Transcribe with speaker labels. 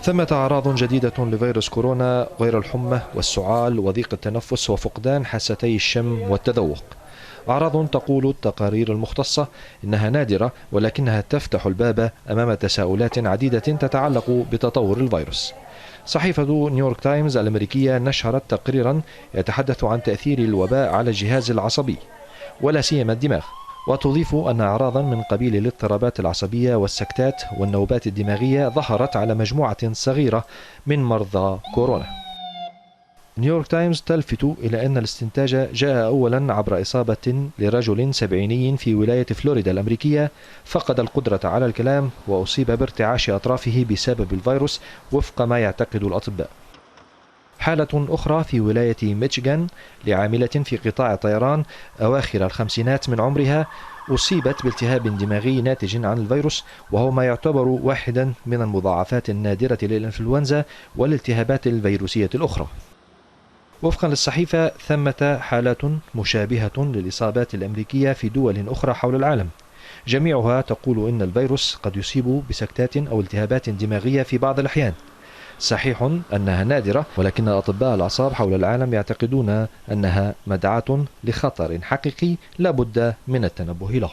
Speaker 1: ثمة أعراض جديدة لفيروس كورونا غير الحمى والسعال وضيق التنفس وفقدان حاستي الشم والتذوق. أعراض تقول التقارير المختصة إنها نادرة، ولكنها تفتح الباب أمام تساؤلات عديدة تتعلق بتطور الفيروس. صحيفة نيويورك تايمز الأمريكية نشرت تقريرا يتحدث عن تأثير الوباء على الجهاز العصبي ولا سيما الدماغ، وتضيف أن أعراضا من قبيل الاضطرابات العصبية والسكتات والنوبات الدماغية ظهرت على مجموعة صغيرة من مرضى كورونا. نيويورك تايمز تلفت إلى أن الاستنتاج جاء أولا عبر إصابة لرجل 70 في ولاية فلوريدا الأمريكية فقد القدرة على الكلام وأصيب بارتعاش أطرافه بسبب الفيروس وفق ما يعتقد الأطباء. حالة أخرى في ولاية ميشيغان لعاملة في قطاع الطيران أواخر الخمسينات من عمرها أصيبت بالتهاب دماغي ناتج عن الفيروس، وهو ما يعتبر واحدا من المضاعفات النادرة للإنفلونزا والالتهابات الفيروسية الأخرى. وفقا للصحيفة ثمة حالات مشابهة للإصابات الأمريكية في دول أخرى حول العالم، جميعها تقول إن الفيروس قد يصيب بسكتات أو التهابات دماغية في بعض الأحيان. صحيح أنها نادرة، ولكن أطباء الأعصاب حول العالم يعتقدون أنها مدعاة لخطر حقيقي لا بد من التنبه له.